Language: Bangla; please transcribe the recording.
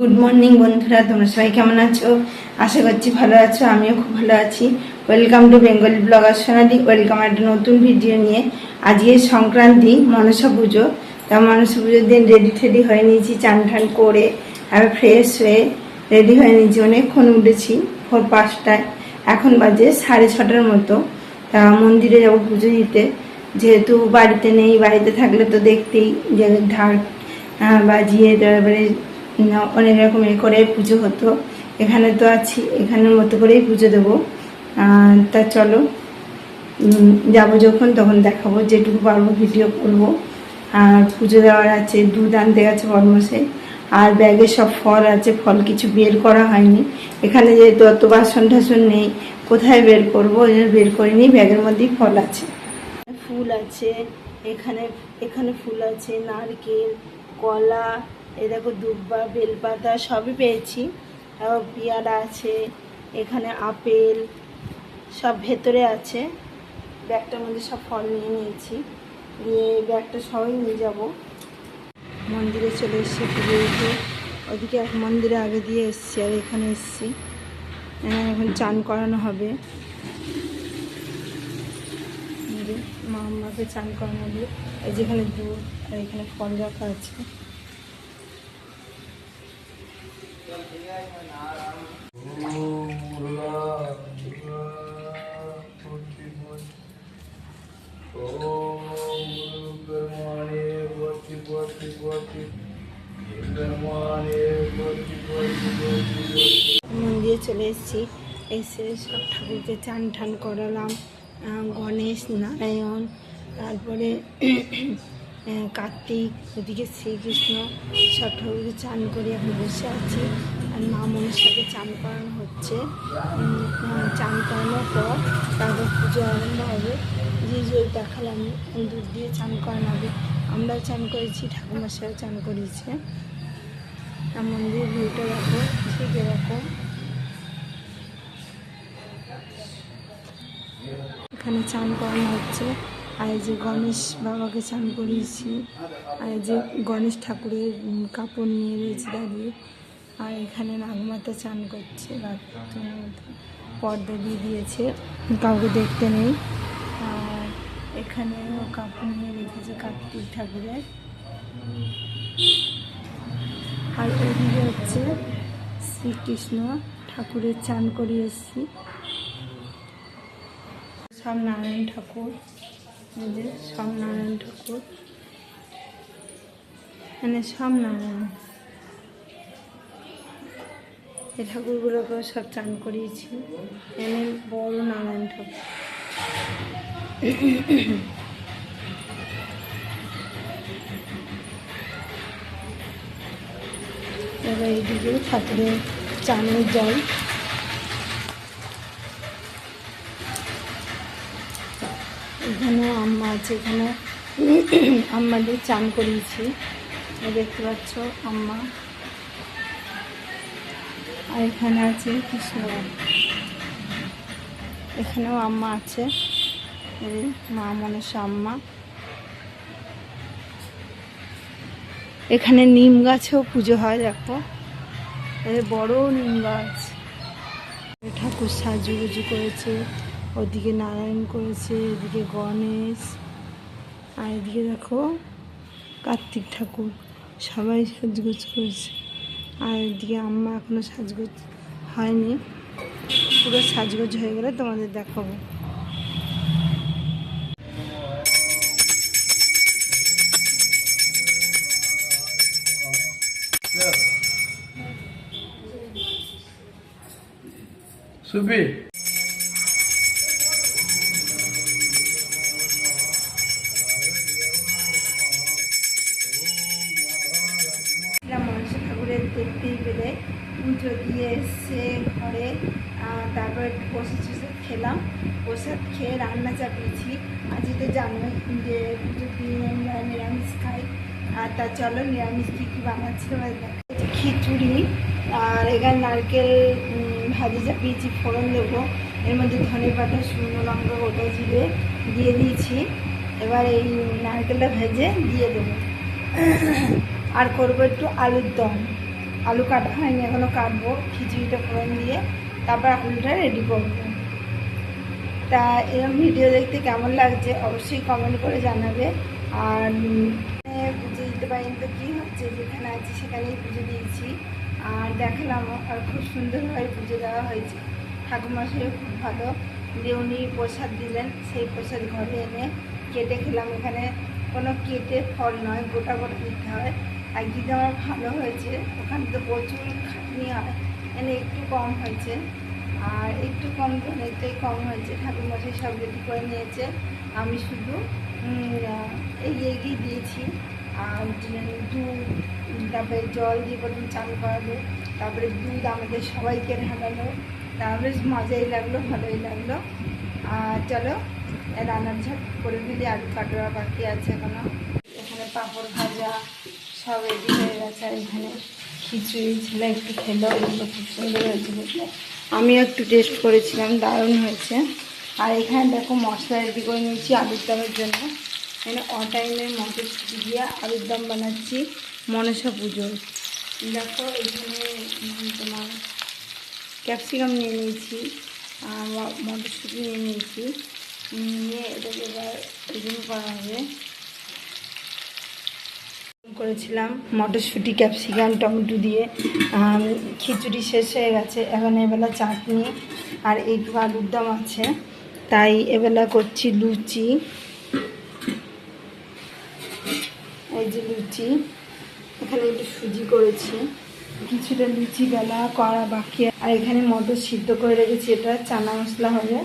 গুড মর্নিং বন্ধুরা, তোমরা সবাই কেমন আছো? আশা করছি ভালো আছো। আমিও খুব ভালো আছি। Welcome to Bengali blogger Sonali. Welcome একটা নতুন ভিডিও নিয়ে। আজকে সংক্রান্তি, মনসা পুজো। তা মনসা পুজোর দিন রেডি টেডি হয়ে নিয়েছি, চান ঠান করে আমি ফ্রেশ হয়ে রেডি হয়ে নিয়েছি। অনেকক্ষণ উঠেছি, ভোর 5টায়, এখন বাজে 6:30টার মতো। তা মন্দিরে যাবো পুজো দিতে, যেহেতু বাড়িতে নেই। বাড়িতে থাকলে তো দেখতেই যে ঢাক বাজিয়ে তারপরে অনেক রকম করে পুজো হতো। এখানে তো আছি, এখানের মতো করেই পুজো দেবো। তা চলো, যাবো যখন তখন দেখাবো, যেটুকু পারবো ভিডিও করবো। আর পুজো দেওয়ার আছে, দুধ আনতে গেছে বড়মশাই, আর ব্যাগে সব ফল আছে। ফল কিছু বের করা হয়নি, এখানে যেহেতু অত বাসন টাসন নেই, কোথায় বের করবো, বের করিনি। ব্যাগের মধ্যেই ফল আছে, ফুল আছে। এখানে এখানে ফুল আছে, নারকেল, কলা, এই দেখো দুব্বা, বেলপাতা সবই পেয়েছি। পেয়ারা আছে, এখানে আপেল সব ভেতরে আছে। ব্যাগটার মধ্যে সব ফল নিয়ে নিয়েছি, দিয়ে ব্যাগটা সবাই নিয়ে যাব। মন্দিরে চলে এসেছি পুজো দিতে। ওদিকে এক মন্দিরে আগে দিয়ে এসেছি, আর এখানে এসেছি। এখন চান করানো হবে, মা আম্মাকে চান করানো হবে। এই যেখানে দুধ আর এখানে ফল রাখা আছে। মন্দিরে চলে এসেছি, এসে সব ঠাকুরকে চান ঠান করালাম। গণেশ, নারায়ণ, তারপরে কার্তিক, ওদিকে শ্রীকৃষ্ণ, সব ঠাকুরকে চান করে এখন বসে আছি। আর মা মনসাকে চান করানো হচ্ছে। চান করানোর পর তারপর পুজো আরম্ভ হবে। যে দেখালাম, দুধ দিয়ে চান করানো হবে। আমরাও চান করেছি, ঠাকুরমশাইও চান করেছে। আর মন্দিরের ভিউটা দেখো ঠিক এরকম। এখানে চান করানো হচ্ছে। আর এই যে গণেশ বাবাকে চান করিয়েছি, আর এই যে গণেশ ঠাকুরের কাপড় নিয়ে রয়েছে দাঁড়িয়ে। আর এখানে নাগমাতা চান করছে, বাথরুমের মধ্যে পর্দা দিয়ে দিয়েছে, কাউকে দেখতে নেই। আর এখানে কাপড় নিয়ে রেখেছে কার্তিক ঠাকুরের। আর ওদিকে হচ্ছে শ্রীকৃষ্ণ ঠাকুরের চান করিয়ে এসেছি। সব নারায়ণ ঠাকুর, এই যে সব নারায়ণ ঠাকুর, মানে সব নারায়ণ। এই ঠাকুরগুলোকেও সব চান করিয়েছি। এনে বড় নারায়ণ ঠাকুর। এবার এইদিকে ঠাকুরের চানের জল। এখানেও আম্মা আছে, এখানে আম্মাদের চান করিয়েছি, দেখতে পাচ্ছ আম্মা। আর এখানে আছে কৃষ্ণ, এখানেও আম্মা আছে, মা মনসা আম্মা। এখানে নিম গাছেও পুজো হয়, দেখো বড় নিম গাছ। ঠাকুর সাজুগুজু করেছে, ওদিকে নারায়ণ করেছে, এদিকে গণেশ, আর এদিকে দেখো কার্তিক ঠাকুর, সবাই সাজগোজ করেছে। আর এদিকে আম্মা এখনো সাজগোজ হয়নি, পুরো সাজগোজ হয়ে গেলে তোমাদের দেখাবো। সুবি মনসা ঠাকুরের দেখতেই পেলে পুজো দিয়ে এসছে ঘরে। তারপর একটু প্রসাদ খেলাম, প্রসাদ খেয়ে রান্না চাপিয়েছি। আজকে তো জানোই যে পুজোর দিন আমরা নিরামিষ খাই। আর তা চলো নিরামিষ কী কী বানাচ্ছে খিচুড়ি, আর এখানে নারকেল ভাজি চাপিয়েছি, ফোড়ন দেবো। এর মধ্যে ধনে পাতা, শুকনো লঙ্কা, গোটা জিরে দিয়ে দিয়েছি। এবার এই নারকেলটা ভেজে দিয়ে দেবো। আর করবো একটু আলুর দম। আলু কাটা হয়নি, এখনও কাটবো। খিচুড়িটা ফোড়ন দিয়ে তারপর আলুটা রেডি করবো। তা এরকম ভিডিও দেখতে কেমন লাগছে অবশ্যই কমেন্ট করে জানাবে। আর পুজো দিতে পারিনি তো কী হচ্ছে, যেখানে আছি সেখানেই পুজো দিয়েছি আর দেখালামও। আর খুব সুন্দরভাবে পুজো দেওয়া হয়েছে। ঠাকুরমশাইও খুব ভালো দিয়ে উনি প্রসাদ দিলেন, সেই প্রসাদ ঘরে এনে কেটে খেলাম। এখানে কোনো কেটে ফল নয়, গোটা গোটা দিতে হয়। একদিকে আমার ভালো হয়েছে, ওখানে তো প্রচুর খাটনি হয়, এখানে একটু কম হয়েছে। আর একটু কম অনেকটাই কম হয়েছে। ঠাকুরমশাই সব রেডি করে নিয়েছে, আমি শুধু এগিয়ে দিয়েছি। আর দুধ, তারপরে জল দিয়ে প্রথম চান করালো, তারপরে দুধ আমাদের সবাইকে ঢালালো। তারপরে মজাই লাগলো, ভালোই লাগলো। আর চলো রান্নার ঝাট করে দিলে, আলু কাটোয়া বাকি আছে এখনো। এখানে পাঁপড় ভাজা সব রেডি হয়ে গেছে। আর এখানে খিচুড়ি ছেলে একটু খেলো, এগুলো খুব সুন্দর হয়েছে দেখলে। আমিও একটু টেস্ট করেছিলাম, দারুণ হয়েছে। আর এখানে দেখো মশলা রেডি করে নিয়েছি আলুর দমের জন্য। এখানে টাইমের মটরশুঁটি দিয়ে আলুর দম বানাচ্ছি মনসা পুজোর। দেখো এখানে তোমার ক্যাপসিকাম নিয়ে নিয়েছি, মটরশুঁটি নিয়ে নিয়েছি, নিয়ে এটাকে এবার রিডিং করা হবে। করেছিলাম মটরশুঁটি, ক্যাপসিকাম, টমেটো দিয়ে। খিচুড়ি শেষ হয়ে গেছে, এখন এবেলা চাটনি আর এইটুকু আলুর দম আছে। তাই এবেলা করছি লুচি। এই যে লুচি, এখানে একটু সুজি করেছি, কিছুটা লুচি বেলা করা বাকি। আর এখানে মটর সিদ্ধ করে রেখেছি, এটা চানা মশলা হবে।